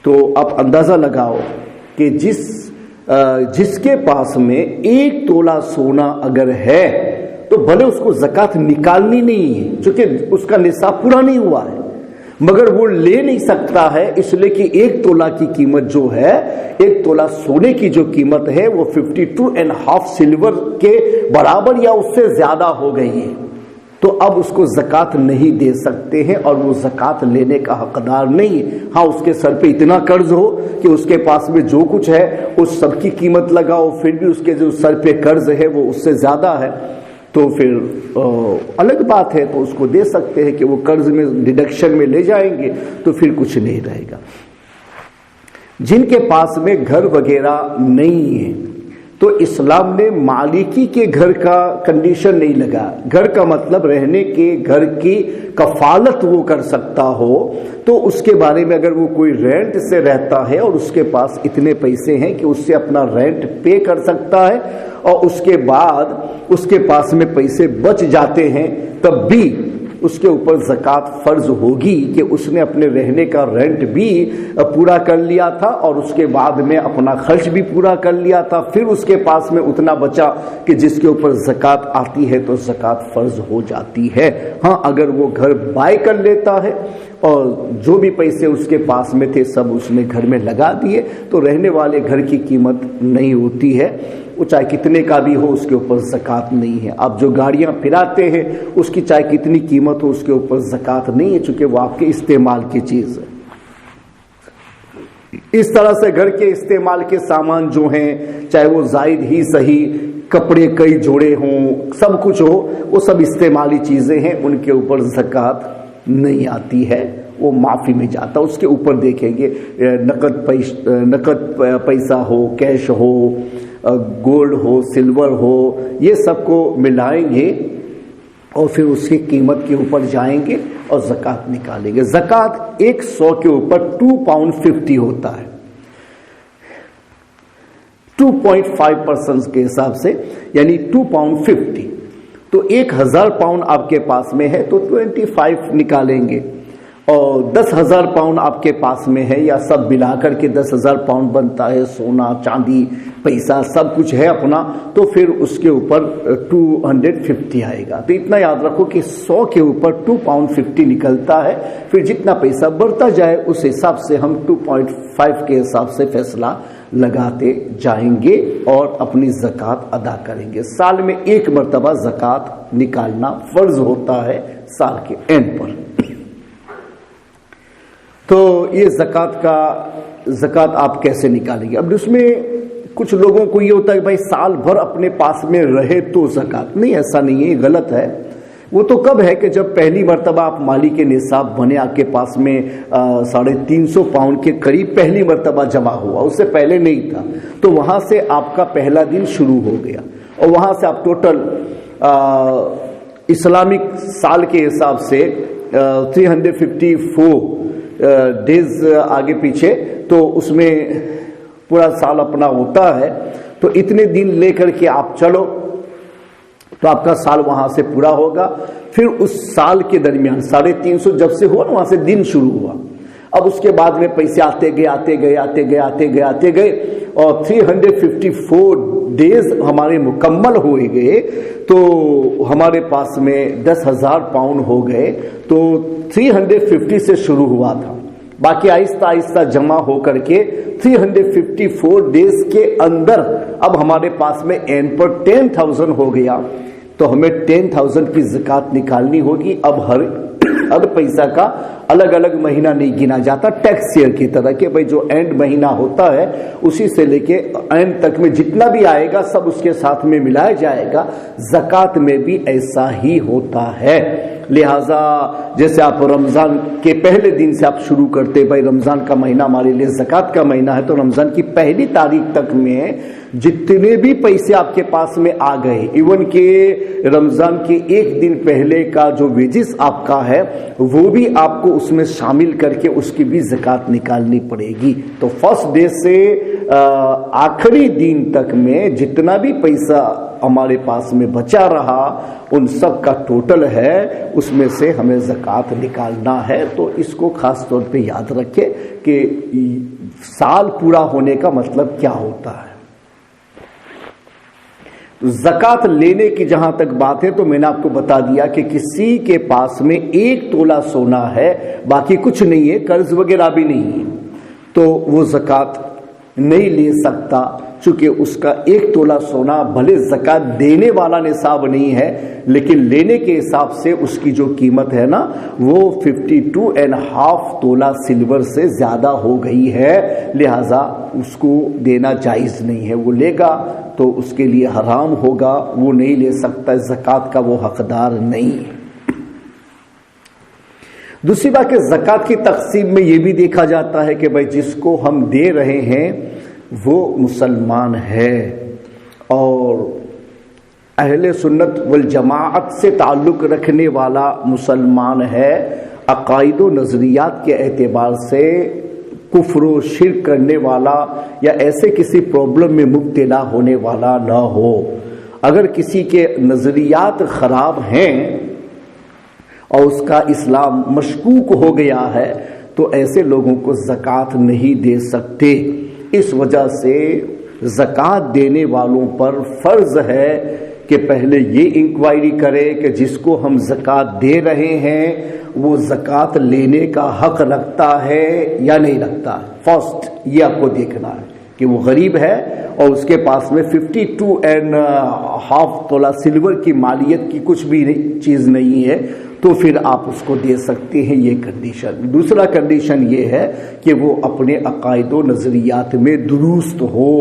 تو آپ اندازہ لگاؤ کہ جس کے پاس میں 1 تولہ سونا اگر ہے تو بھلے اس کو زکوٰۃ نکالنی نہیں ہے چونکہ اس کا نصاب پورا نہیں ہوا ہے، مگر وہ لے نہیں سکتا ہے اس لیے کہ 1 تولہ کی قیمت جو ہے، 1 تولہ سونے کی جو قیمت ہے وہ 52.5 سلور کے برابر یا اس سے زیادہ ہو گئی ہے، تو اب اس کو زکوٰۃ نہیں دے سکتے ہیں اور وہ زکوٰۃ لینے کا حقدار نہیں ہے۔ ہاں اس کے سر پہ اتنا قرض ہو کہ اس کے پاس میں جو کچھ ہے اس سب کی قیمت لگاؤ، پھر بھی اس کے جو سر پہ قرض ہے وہ اس سے زیادہ ہے، تو پھر الگ بات ہے، تو اس کو دے سکتے ہیں کہ وہ قرض میں ڈیڈکشن میں لے جائیں گے تو پھر کچھ نہیں رہے گا۔ جن کے پاس میں گھر وغیرہ نہیں ہے تو اسلام نے مالکی کے گھر کا کنڈیشن نہیں لگا، گھر کا مطلب رہنے کے گھر کی کفالت وہ کر سکتا ہو، تو اس کے بارے میں اگر وہ کوئی رینٹ سے رہتا ہے اور اس کے پاس اتنے پیسے ہیں کہ اس سے اپنا رینٹ پے کر سکتا ہے اور اس کے بعد اس کے پاس میں پیسے بچ جاتے ہیں، تب بھی اس کے اوپر زکوٰۃ فرض ہوگی کہ اس نے اپنے رہنے کا رینٹ بھی پورا کر لیا تھا اور اس کے بعد میں اپنا خرچ بھی پورا کر لیا تھا، پھر اس کے پاس میں اتنا بچا کہ جس کے اوپر زکوٰۃ آتی ہے تو زکوٰۃ فرض ہو جاتی ہے۔ ہاں اگر وہ گھر بائی کر لیتا ہے اور جو بھی پیسے اس کے پاس میں تھے سب اس نے گھر میں لگا دیے تو رہنے والے گھر کی قیمت نہیں ہوتی ہے، وہ چاہے کتنے کا بھی ہو اس کے اوپر زکوٰۃ نہیں ہے۔ آپ جو گاڑیاں پھراتے ہیں اس کی چاہے کتنی قیمت ہو اس کے اوپر زکوٰۃ نہیں ہے، چونکہ وہ آپ کے استعمال کی چیز ہے۔ اس طرح سے گھر کے استعمال کے سامان جو ہیں، چاہے وہ زائد ہی صحیح، کپڑے کئی جوڑے ہوں، سب کچھ ہو، وہ سب استعمالی چیزیں ہیں، ان کے اوپر زکوٰۃ نہیں آتی ہے، وہ معافی میں جاتا۔ اس کے اوپر دیکھیں گے نقد پیسہ ہو، کیش ہو، گولڈ ہو، سلور ہو، یہ سب کو ملائیں گے اور پھر اس کی قیمت کے اوپر جائیں گے اور زکوٰۃ نکالیں گے۔ زکوٰۃ 100 کے اوپر 2 پاؤنڈ 50 ہوتا ہے، 2.5% کے حساب سے، یعنی 2 پاؤنڈ 50، تو 1000 پاؤنڈ آپ کے پاس میں ہے تو 25 نکالیں گے، اور 10,000 پاؤنڈ آپ کے پاس میں ہے یا سب ملا کر کے 10,000 پاؤنڈ بنتا ہے، سونا چاندی پیسہ سب کچھ ہے اپنا، تو پھر اس کے اوپر 250 آئے گا۔ تو اتنا یاد رکھو کہ 100 کے اوپر 2 پاؤنڈ 50 نکلتا ہے، پھر جتنا پیسہ بڑھتا جائے اس حساب سے ہم 2.5 کے حساب سے فیصلہ لگاتے جائیں گے اور اپنی زکوٰۃ ادا کریں گے۔ سال میں 1 مرتبہ زکوٰۃ نکالنا فرض ہوتا ہے سال کے اینڈ پر۔ تو یہ زکوٰۃ آپ کیسے نکالیں گے؟ اب اس میں کچھ لوگوں کو یہ ہوتا ہے کہ بھائی سال بھر اپنے پاس میں رہے تو زکوٰۃ نہیں، ایسا نہیں ہے، یہ غلط ہے۔ وہ تو کب ہے کہ جب پہلی مرتبہ آپ مالی کے نصاب بنے، آپ کے پاس میں 350 پاؤنڈ کے قریب پہلی مرتبہ جمع ہوا، اس سے پہلے نہیں تھا، تو وہاں سے آپ کا پہلا دن شروع ہو گیا اور وہاں سے آپ ٹوٹل اسلامک سال کے حساب سے 354 ڈیز آگے پیچھے، تو اس میں پورا سال اپنا ہوتا ہے، تو اتنے دن لے کر کے آپ چلو تو آپ کا سال وہاں سے پورا ہوگا۔ پھر اس سال کے درمیان 350 جب سے ہوا نا وہاں سے دن شروع ہوا، اب اس کے بعد میں پیسے آتے گئے اور 354 ڈیز ہمارے مکمل ہوئے گئے تو ہمارے پاس میں 10,000 پاؤنڈ ہو گئے۔ تو 350 سے شروع ہوا تھا، باقی آہستہ آہستہ جمع ہو کر کے 354 ڈیز کے اندر اب ہمارے پاس میں اینڈ پر 10,000 ہو گیا، تو ہمیں 10,000 کی زکوٰۃ نکالنی ہوگی۔ اب ہر پیسہ کا الگ الگ مہینہ نہیں گنا جاتا، ٹیکس ایئر کی طرح کہ بھائی جو اینڈ مہینہ ہوتا ہے اسی سے لے کے اینڈ تک میں جتنا بھی آئے گا سب اس کے ساتھ میں ملایا جائے گا۔ زکوٰۃ میں بھی ایسا ہی ہوتا ہے، لہذا جیسے آپ رمضان کے پہلے دن سے آپ شروع کرتے، بھائی رمضان کا مہینہ ہمارے لیے زکوٰۃ کا مہینہ ہے، تو رمضان کی پہلی تاریخ تک میں جتنے بھی پیسے آپ کے پاس میں آ گئے، ایون کہ رمضان کے 1 دن پہلے کا جو ویجز آپ کا ہے وہ بھی آپ کو اس میں شامل کر کے اس کی بھی زکوٰۃ نکالنی پڑے گی۔ تو فرسٹ ڈے سے آخری دن تک میں جتنا بھی پیسہ ہمارے پاس میں بچا رہا ان سب کا ٹوٹل ہے، اس میں سے ہمیں زکوٰۃ نکالنا ہے۔ تو اس کو خاص طور پہ یاد رکھے کہ سال پورا ہونے کا مطلب کیا ہوتا ہے۔ زکوٰۃ لینے کی جہاں تک بات ہے تو میں نے آپ کو بتا دیا کہ کسی کے پاس میں 1 تولہ سونا ہے، باقی کچھ نہیں ہے، قرض وغیرہ بھی نہیں ہے، تو وہ زکوٰۃ نہیں لے سکتا، چونکہ اس کا 1 تولہ سونا بھلے زکوٰۃ دینے والا نصاب نہیں ہے لیکن لینے کے حساب سے اس کی جو قیمت ہے نا وہ 52.5 تولہ سلور سے زیادہ ہو گئی ہے، لہذا اس کو دینا جائز نہیں ہے۔ وہ لے گا تو اس کے لیے حرام ہوگا، وہ نہیں لے سکتا، زکوٰۃ کا وہ حقدار نہیں ہے۔ دوسری بات کہ زکوٰۃ کی تقسیم میں یہ بھی دیکھا جاتا ہے کہ بھائی جس کو ہم دے رہے ہیں وہ مسلمان ہے اور اہل سنت والجماعت سے تعلق رکھنے والا مسلمان ہے، عقائد و نظریات کے اعتبار سے کفر و شرک کرنے والا یا ایسے کسی پرابلم میں مبتلا ہونے والا نہ ہو۔ اگر کسی کے نظریات خراب ہیں اور اس کا اسلام مشکوک ہو گیا ہے تو ایسے لوگوں کو زکوٰۃ نہیں دے سکتے۔ اس وجہ سے زکوٰۃ دینے والوں پر فرض ہے کہ پہلے یہ انکوائری کرے کہ جس کو ہم زکوٰۃ دے رہے ہیں وہ زکوٰۃ لینے کا حق رکھتا ہے یا نہیں رکھتا ہے۔ فرسٹ یہ آپ کو دیکھنا ہے کہ وہ غریب ہے اور اس کے پاس میں 52.5 تولہ سلور کی مالیت کی کچھ بھی چیز نہیں ہے تو پھر آپ اس کو دے سکتے ہیں، یہ کنڈیشن۔ دوسرا کنڈیشن یہ ہے کہ وہ اپنے عقائد و نظریات میں درست ہو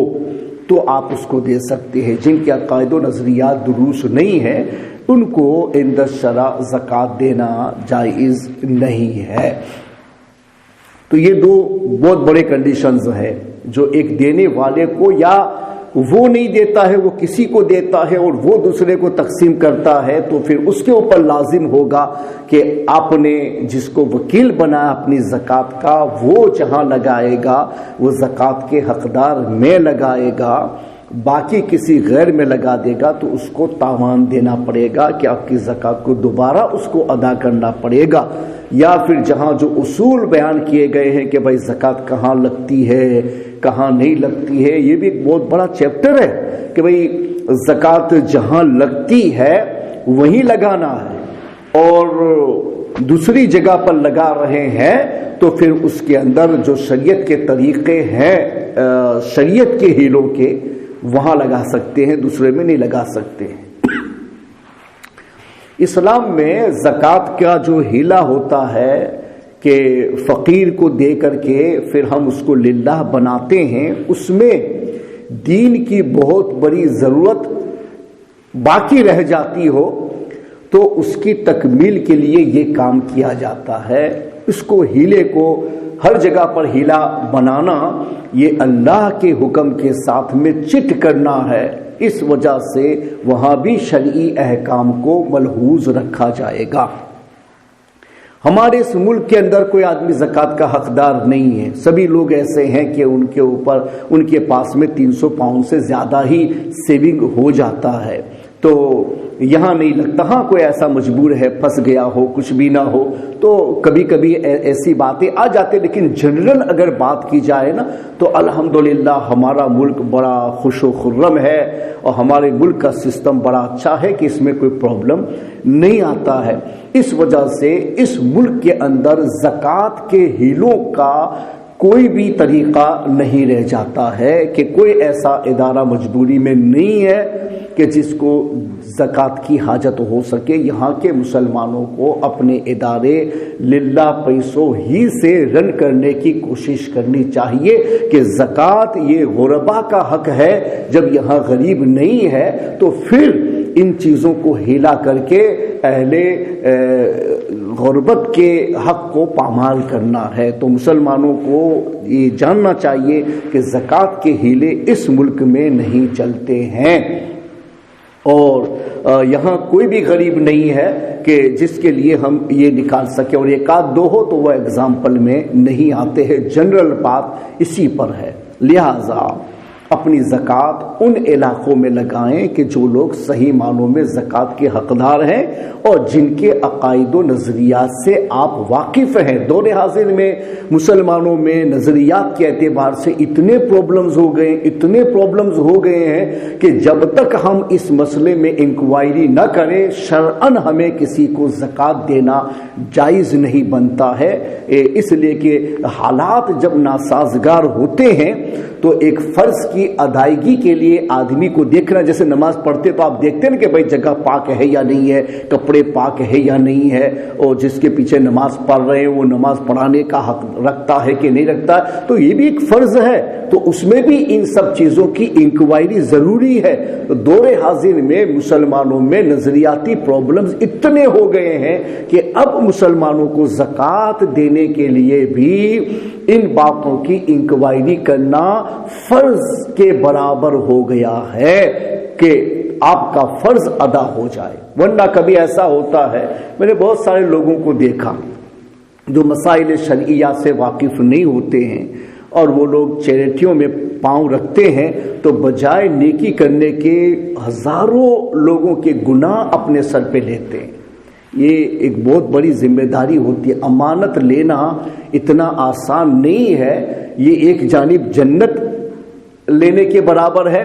تو آپ اس کو دے سکتے ہیں۔ جن کے عقائد و نظریات درست نہیں ہیں ان کو عند الشرع زکوٰۃ دینا جائز نہیں ہے۔ تو یہ 2 بہت بڑے کنڈیشنز ہیں جو ایک دینے والے کو یا وہ نہیں دیتا ہے وہ کسی کو دیتا ہے اور وہ دوسرے کو تقسیم کرتا ہے تو پھر اس کے اوپر لازم ہوگا کہ آپ نے جس کو وکیل بنایا اپنی زکوٰۃ کا وہ جہاں لگائے گا وہ زکوٰۃ کے حقدار میں لگائے گا، باقی کسی غیر میں لگا دے گا تو اس کو تاوان دینا پڑے گا کہ آپ کی زکوٰۃ کو دوبارہ اس کو ادا کرنا پڑے گا۔ یا پھر جہاں جو اصول بیان کیے گئے ہیں کہ بھائی زکوٰۃ کہاں لگتی ہے کہاں نہیں لگتی ہے، یہ بھی ایک بہت بڑا چیپٹر ہے کہ بھائی زکوٰۃ جہاں لگتی ہے وہیں لگانا ہے اور دوسری جگہ پر لگا رہے ہیں تو پھر اس کے اندر جو شریعت کے طریقے ہیں شریعت کے ہیلوں کے وہاں لگا سکتے ہیں، دوسرے میں نہیں لگا سکتے ہیں۔ اسلام میں زکوٰۃ کا جو ہیلا ہوتا ہے کہ فقیر کو دے کر کے پھر ہم اس کو للہ بناتے ہیں، اس میں دین کی بہت بڑی ضرورت باقی رہ جاتی ہو تو اس کی تکمیل کے لیے یہ کام کیا جاتا ہے۔ اس کو ہیلے کو ہر جگہ پر ہیلا بنانا یہ اللہ کے حکم کے ساتھ میں چٹ کرنا ہے، اس وجہ سے وہاں بھی شرعی احکام کو ملحوظ رکھا جائے گا۔ ہمارے اس ملک کے اندر کوئی آدمی زکوٰۃ کا حقدار نہیں ہے، سبھی لوگ ایسے ہیں کہ ان کے پاس میں 300 پاؤنڈ سے زیادہ ہی سیونگ ہو جاتا ہے تو یہاں نہیں لگتا۔ ہاں کوئی ایسا مجبور ہے پھنس گیا ہو کچھ بھی نہ ہو تو کبھی کبھی ایسی باتیں آ جاتے، لیکن جنرل اگر بات کی جائے نا تو الحمدللہ ہمارا ملک بڑا خوش و خرم ہے اور ہمارے ملک کا سسٹم بڑا اچھا ہے کہ اس میں کوئی پرابلم نہیں آتا ہے۔ اس وجہ سے اس ملک کے اندر زکوٰۃ کے ہیلوں کا کوئی بھی طریقہ نہیں رہ جاتا ہے کہ کوئی ایسا ادارہ مجبوری میں نہیں ہے کہ جس کو زکوٰۃ کی حاجت ہو سکے۔ یہاں کے مسلمانوں کو اپنے ادارے للہ پیسوں ہی سے رن کرنے کی کوشش کرنی چاہیے کہ زکوٰۃ یہ غربا کا حق ہے، جب یہاں غریب نہیں ہے تو پھر ان چیزوں کو ہیلا کر کے اہل غربت کے حق کو پامال کرنا ہے۔ تو مسلمانوں کو یہ جاننا چاہیے کہ زکوٰۃ کے ہیلے اس ملک میں نہیں چلتے ہیں اور یہاں کوئی بھی غریب نہیں ہے کہ جس کے لیے ہم یہ نکال سکیں، اور ایک آدھ دو ہو تو وہ اگزامپل میں نہیں آتے ہیں، جنرل بات اسی پر ہے۔ لہٰذا اپنی زکوٰۃ ان علاقوں میں لگائیں کہ جو لوگ صحیح معنوں میں زکوٰۃ کے حقدار ہیں اور جن کے عقائد و نظریات سے آپ واقف ہیں۔ دور حاضر میں مسلمانوں میں نظریات کے اعتبار سے اتنے پرابلمز ہو گئے ہیں کہ جب تک ہم اس مسئلے میں انکوائری نہ کریں شرعاً ہمیں کسی کو زکوٰۃ دینا جائز نہیں بنتا ہے، اس لیے کہ حالات جب ناسازگار ہوتے ہیں تو ایک فرض کی ادائیگی کے لیے آدمی کو دیکھنا، جیسے نماز پڑھتے تو آپ دیکھتے ہیں کہ بھائی جگہ پاک ہے یا نہیں ہے، کپڑے پاک ہے یا نہیں ہے، اور جس کے پیچھے نماز پڑھ رہے ہیں وہ نماز پڑھانے کا حق رکھتا ہے کہ نہیں رکھتا، تو یہ بھی ایک فرض ہے، تو اس میں بھی ان سب چیزوں کی انکوائری ضروری ہے۔ تو دور حاضر میں مسلمانوں میں نظریاتی پرابلمز اتنے ہو گئے ہیں کہ اب مسلمانوں کو زکوٰۃ دینے کے لیے بھی ان باتوں کی انکوائری کرنا فرض کے برابر ہو گیا ہے کہ آپ کا فرض ادا ہو جائے، ورنہ کبھی ایسا ہوتا ہے، میں نے بہت سارے لوگوں کو دیکھا جو مسائل شرعیہ سے واقف نہیں ہوتے ہیں اور وہ لوگ چیریٹیوں میں پاؤں رکھتے ہیں تو بجائے نیکی کرنے کے ہزاروں لوگوں کے گناہ اپنے سر پہ لیتے ہیں۔ یہ ایک بہت بڑی ذمہ داری ہوتی ہے، امانت لینا اتنا آسان نہیں ہے، یہ ایک جانب جنت لینے کے برابر ہے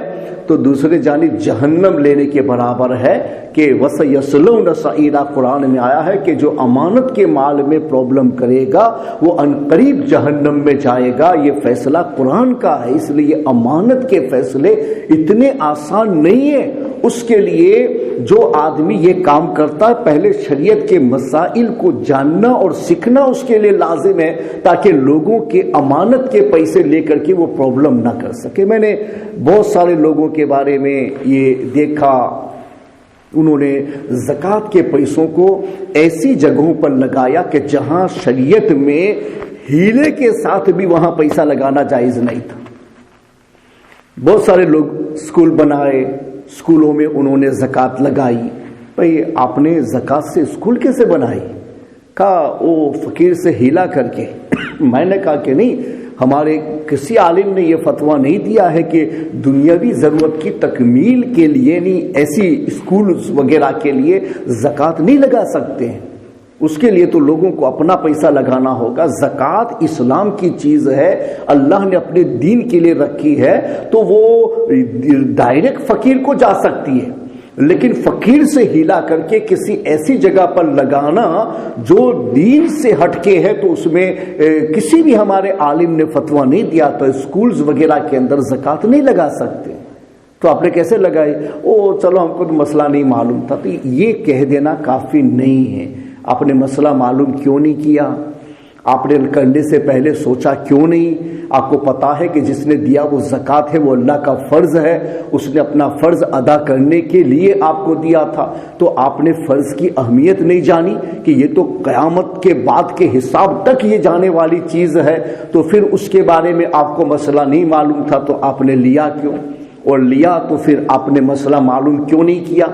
تو دوسرے جانب جہنم لینے کے برابر ہے کہ وَسَيَصْلَوْنَ سَعِيرًا، قرآن میں آیا ہے کہ جو امانت کے مال میں پرابلم کرے گا وہ عنقریب جہنم میں جائے گا۔ یہ فیصلہ قرآن کا ہے، اس لیے امانت کے فیصلے اتنے آسان نہیں ہیں۔ اس کے لیے جو آدمی یہ کام کرتا ہے پہلے شریعت کے مسائل کو جاننا اور سیکھنا اس کے لیے لازم ہے تاکہ لوگوں کے امانت کے پیسے لے کر کے وہ پرابلم نہ کر سکے۔ میں نے بہت سارے لوگوں کے بارے میں یہ دیکھا، انہوں نے زکوٰۃ کے پیسوں کو ایسی جگہوں پر لگایا کہ جہاں شریعت میں ہیلے کے ساتھ بھی وہاں پیسہ لگانا جائز نہیں تھا۔ بہت سارے لوگ اسکول بنائے، اسکولوں میں انہوں نے زکوٰۃ لگائی۔ بھئی آپ نے زکوٰۃ سے اسکول کیسے بنائی؟ کہا وہ فقیر سے ہیلا کر کے۔ میں نے کہا کہ نہیں، ہمارے کسی عالم نے یہ فتویٰ نہیں دیا ہے کہ دنیاوی ضرورت کی تکمیل کے لیے نہیں ایسی اسکولز وغیرہ کے لیے زکوٰۃ نہیں لگا سکتے ہیں، اس کے لیے تو لوگوں کو اپنا پیسہ لگانا ہوگا۔ زکوٰۃ اسلام کی چیز ہے، اللہ نے اپنے دین کے لیے رکھی ہے، تو وہ ڈائریکٹ فقیر کو جا سکتی ہے، لیکن فقیر سے ہلا کر کے کسی ایسی جگہ پر لگانا جو دین سے ہٹ کے ہے تو اس میں کسی بھی ہمارے عالم نے فتویٰ نہیں دیا، تو اسکولز وغیرہ کے اندر زکوٰۃ نہیں لگا سکتے۔ تو آپ نے کیسے لگائی؟ چلو ہم کو تو مسئلہ نہیں معلوم تھا۔ تو یہ کہہ دینا کافی نہیں ہے۔ آپ نے مسئلہ معلوم کیوں نہیں کیا؟ آپ نے کرنے سے پہلے سوچا کیوں نہیں؟ آپ کو پتا ہے کہ جس نے دیا وہ زکوٰۃ ہے، وہ اللہ کا فرض ہے، اس نے اپنا فرض ادا کرنے کے لیے آپ کو دیا تھا، تو آپ نے فرض کی اہمیت نہیں جانی کہ یہ تو قیامت کے بعد کے حساب تک یہ جانے والی چیز ہے، تو پھر اس کے بارے میں آپ کو مسئلہ نہیں معلوم تھا تو آپ نے لیا کیوں؟ اور لیا تو پھر آپ نے مسئلہ معلوم کیوں نہیں کیا؟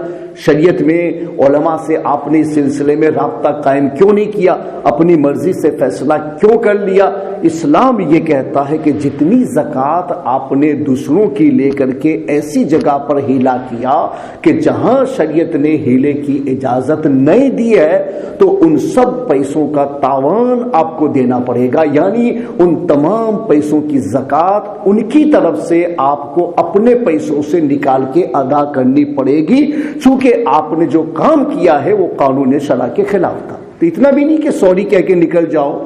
شریعت میں علماء سے آپ نے اس سلسلے میں رابطہ قائم کیوں نہیں کیا؟ اپنی مرضی سے فیصلہ کیوں کر لیا؟ اسلام یہ کہتا ہے کہ جتنی زکوٰۃ آپ نے دوسروں کی لے کر کے ایسی جگہ پر ہیلا کیا کہ جہاں شریعت نے ہیلے کی اجازت نہیں دی ہے تو ان سب پیسوں کا تاوان آپ کو دینا پڑے گا، یعنی ان تمام پیسوں کی زکوٰۃ ان کی طرف سے آپ کو اپنے پیسوں سے نکال کے ادا کرنی پڑے گی، چونکہ آپ نے جو کام کیا ہے وہ قانون شرع کے خلاف تھا۔ تو اتنا بھی نہیں کہ سوری کہہ کے نکل جاؤ،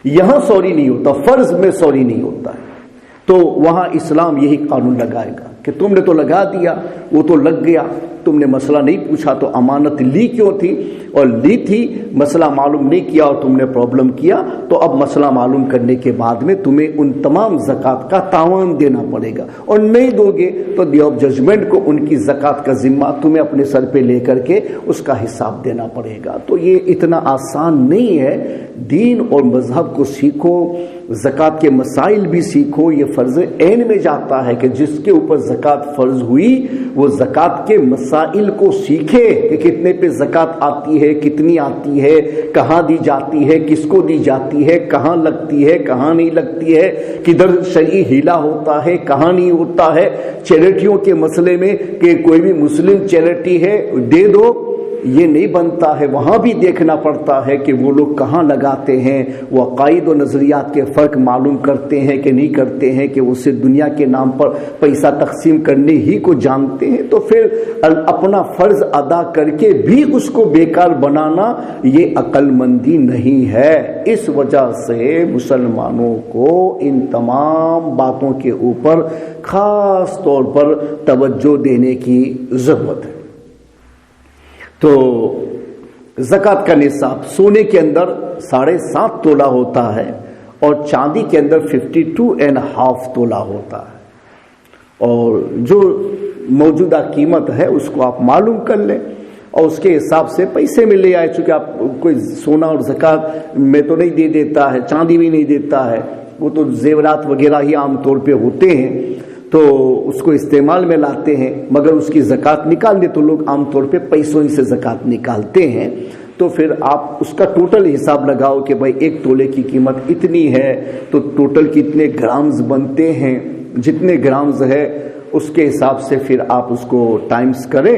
یہاں سوری نہیں ہوتا، فرض میں سوری نہیں ہوتا ہے، تو وہاں اسلام یہی قانون لگائے گا کہ تم نے تو لگا دیا، وہ تو لگ گیا، تم نے مسئلہ نہیں پوچھا تو امانت لی کیوں تھی؟ اور لی تھی، مسئلہ معلوم نہیں کیا اور تم نے پرابلم کیا، تو اب مسئلہ معلوم کرنے کے بعد میں تمہیں ان تمام زکوٰۃ کا تاوان دینا پڑے گا، اور نہیں دو گے تو ڈے آف ججمنٹ کو ان کی زکوٰۃ کا ذمہ تمہیں اپنے سر پہ لے کر کے اس کا حساب دینا پڑے گا۔ تو یہ اتنا آسان نہیں ہے، دین اور مذہب کو سیکھو، زکوٰۃ کے مسائل بھی سیکھو۔ یہ فرض عین میں جاتا ہے کہ جس کے اوپر زکوٰۃ فرض ہوئی وہ زکوٰۃ کے مسائل کو سیکھے کہ کتنے پہ زکوٰۃ آتی ہے، کتنی آتی ہے، کہاں دی جاتی ہے، کس کو دی جاتی ہے، کہاں لگتی ہے، کہاں نہیں لگتی ہے، کدھر شرعی ہیلا ہوتا ہے، کہاں نہیں ہوتا ہے۔ چیریٹیوں کے مسئلے میں کہ کوئی بھی مسلم چیریٹی ہے دے دو، یہ نہیں بنتا ہے، وہاں بھی دیکھنا پڑتا ہے کہ وہ لوگ کہاں لگاتے ہیں، وہ عقائد و نظریات کے فرق معلوم کرتے ہیں کہ نہیں کرتے ہیں، کہ اسے دنیا کے نام پر پیسہ تقسیم کرنے ہی کو جانتے ہیں، تو پھر اپنا فرض ادا کر کے بھی اس کو بیکار بنانا یہ عقل مندی نہیں ہے۔ اس وجہ سے مسلمانوں کو ان تمام باتوں کے اوپر خاص طور پر توجہ دینے کی ضرورت ہے۔ تو زکوٰۃ کا نصاب سونے کے اندر 7.5 تولہ ہوتا ہے اور چاندی کے اندر 52.5 تولہ ہوتا ہے، اور جو موجودہ قیمت ہے اس کو آپ معلوم کر لیں اور اس کے حساب سے پیسے میں لے آئے۔ چونکہ آپ کوئی سونا اور زکوٰۃ میں تو نہیں دے دیتا ہے، چاندی بھی نہیں دیتا ہے، وہ تو زیورات وغیرہ ہی عام طور پہ ہوتے ہیں تو اس کو استعمال میں لاتے ہیں، مگر اس کی زکوٰۃ نکالنے تو لوگ عام طور پہ پیسوں ہی سے زکوٰۃ نکالتے ہیں۔ تو پھر آپ اس کا ٹوٹل حساب لگاؤ کہ بھائی 1 تولے کی قیمت اتنی ہے تو ٹوٹل کتنے گرامز بنتے ہیں، جتنے گرامز ہے اس کے حساب سے پھر آپ اس کو ٹائمز کریں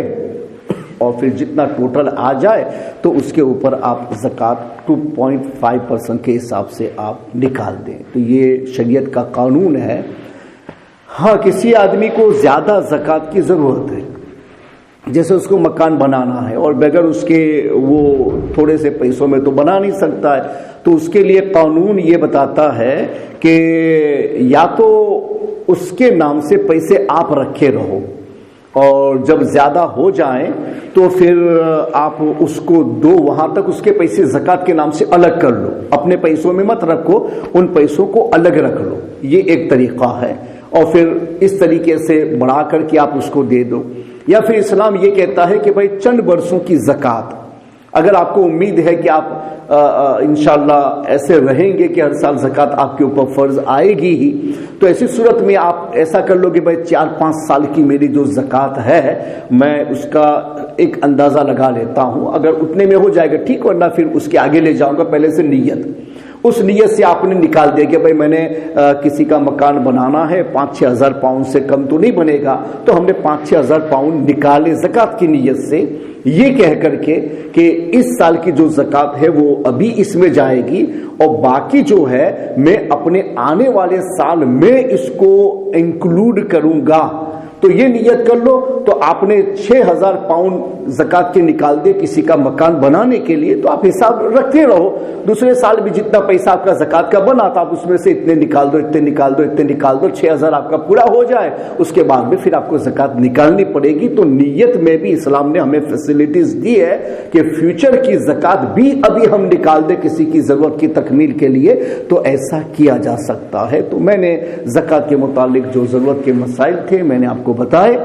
اور پھر جتنا ٹوٹل آ جائے تو اس کے اوپر آپ زکوٰۃ 2.5% کے حساب سے آپ نکال دیں۔ تو یہ شریعت کا قانون ہے۔ ہاں، کسی آدمی کو زیادہ زکوٰۃ کی ضرورت ہے، جیسے اس کو مکان بنانا ہے اور بغیر اس کے وہ تھوڑے سے پیسوں میں تو بنا نہیں سکتا ہے، تو اس کے لیے قانون یہ بتاتا ہے کہ یا تو اس کے نام سے پیسے آپ رکھے رہو، اور جب زیادہ ہو جائیں تو پھر آپ اس کو دو، وہاں تک اس کے پیسے زکوٰۃ کے نام سے الگ کر لو، اپنے پیسوں میں مت رکھو، ان پیسوں کو الگ رکھ لو، یہ ایک طریقہ ہے، اور پھر اس طریقے سے بڑھا کر کے آپ اس کو دے دو۔ یا پھر اسلام یہ کہتا ہے کہ بھائی چند برسوں کی زکوٰۃ، اگر آپ کو امید ہے کہ آپ انشاءاللہ ایسے رہیں گے کہ ہر سال زکوٰۃ آپ کے اوپر فرض آئے گی ہی، تو ایسی صورت میں آپ ایسا کر لو کہ بھائی 4-5 سال کی میری جو زکوٰۃ ہے میں اس کا ایک اندازہ لگا لیتا ہوں، اگر اتنے میں ہو جائے گا ٹھیک، ورنہ پھر اس کے آگے لے جاؤں گا۔ پہلے سے نیت، اس نیت سے آپ نے نکال دیا کہ بھائی میں نے کسی کا مکان بنانا ہے، 5-6 ہزار پاؤنڈ سے کم تو نہیں بنے گا، تو ہم نے 5-6 ہزار پاؤنڈ نکالے زکوٰۃ کی نیت سے، یہ کہہ کر کے کہ اس سال کی جو زکوٰۃ ہے وہ ابھی اس میں جائے گی، اور باقی جو ہے میں اپنے آنے والے سال میں اس کو انکلوڈ کروں گا۔ تو یہ نیت کر لو، تو آپ نے 6,000 پاؤنڈ زکوٰۃ کے نکال دے کسی کا مکان بنانے کے لیے، تو آپ حساب رکھتے رہو، دوسرے سال بھی جتنا پیسہ آپ کا زکوٰۃ کا بنا تھا آپ اس میں سے اتنے نکال دو، اتنے نکال دو، اتنے نکال دو، 6,000 آپ کا پورا ہو جائے، اس کے بعد میں پھر آپ کو زکوٰۃ نکالنی پڑے گی۔ تو نیت میں بھی اسلام نے ہمیں فیسلٹیز دی ہے کہ فیوچر کی زکوٰۃ بھی ابھی ہم نکال دیں کسی کی ضرورت کی تکمیل کے لیے، تو ایسا کیا جا سکتا ہے۔ تو میں نے زکوٰۃ کے متعلق جو ضرورت کے مسائل تھے میں نے آپ کو بتائے،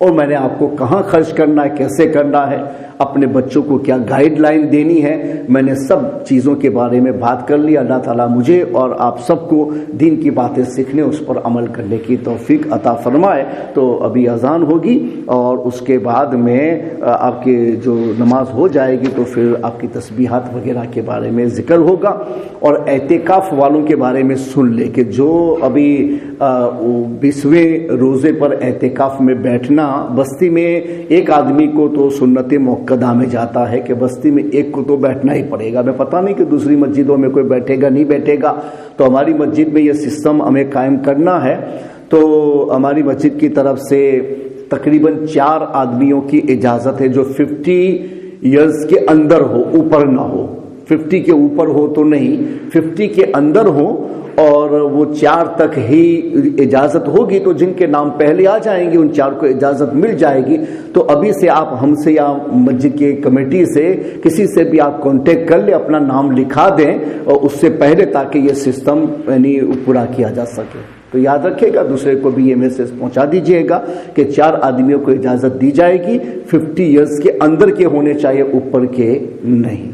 اور میں نے آپ کو کہاں خرچ کرنا ہے، کیسے کرنا ہے، اپنے بچوں کو کیا گائیڈ لائن دینی ہے، میں نے سب چیزوں کے بارے میں بات کر لی۔ اللہ تعالیٰ مجھے اور آپ سب کو دین کی باتیں سیکھنے، اس پر عمل کرنے کی توفیق عطا فرمائے۔ تو ابھی اذان ہوگی اور اس کے بعد میں آپ کے جو نماز ہو جائے گی تو پھر آپ کی تسبیحات وغیرہ کے بارے میں ذکر ہوگا، اور اعتکاف والوں کے بارے میں سن لے کہ جو ابھی 20ویں روزے پر اعتکاف میں بیٹھنا، بستی میں ایک آدمی کو تو سنت موقدہ میں جاتا ہے کہ بستی میں ایک کو تو بیٹھنا ہی پڑے گا، میں پتہ نہیں کہ دوسری مسجدوں میں کوئی بیٹھے گا نہیں بیٹھے گا، تو ہماری مسجد میں یہ سسٹم ہمیں قائم کرنا ہے۔ تو ہماری مسجد کی طرف سے تقریباً 4 آدمیوں کی اجازت ہے جو 50 ایئرز کے اندر ہو، اوپر نہ ہو، 50 کے اوپر ہو تو نہیں، 50 کے اندر ہو، اور وہ 4 تک ہی اجازت ہوگی، تو جن کے نام پہلے آ جائیں گے ان 4 کو اجازت مل جائے گی۔ تو ابھی سے آپ ہم سے یا مسجد کے کمیٹی سے کسی سے بھی آپ کانٹیکٹ کر لیں، اپنا نام لکھا دیں اور اس سے پہلے، تاکہ یہ سسٹم یعنی پورا کیا جا سکے۔ تو یاد رکھے گا، دوسرے کو بھی یہ میسج پہنچا دیجئے گا کہ 4 آدمیوں کو اجازت دی جائے گی، 50 ایئرز کے اندر کے ہونے چاہیے، اوپر کے نہیں۔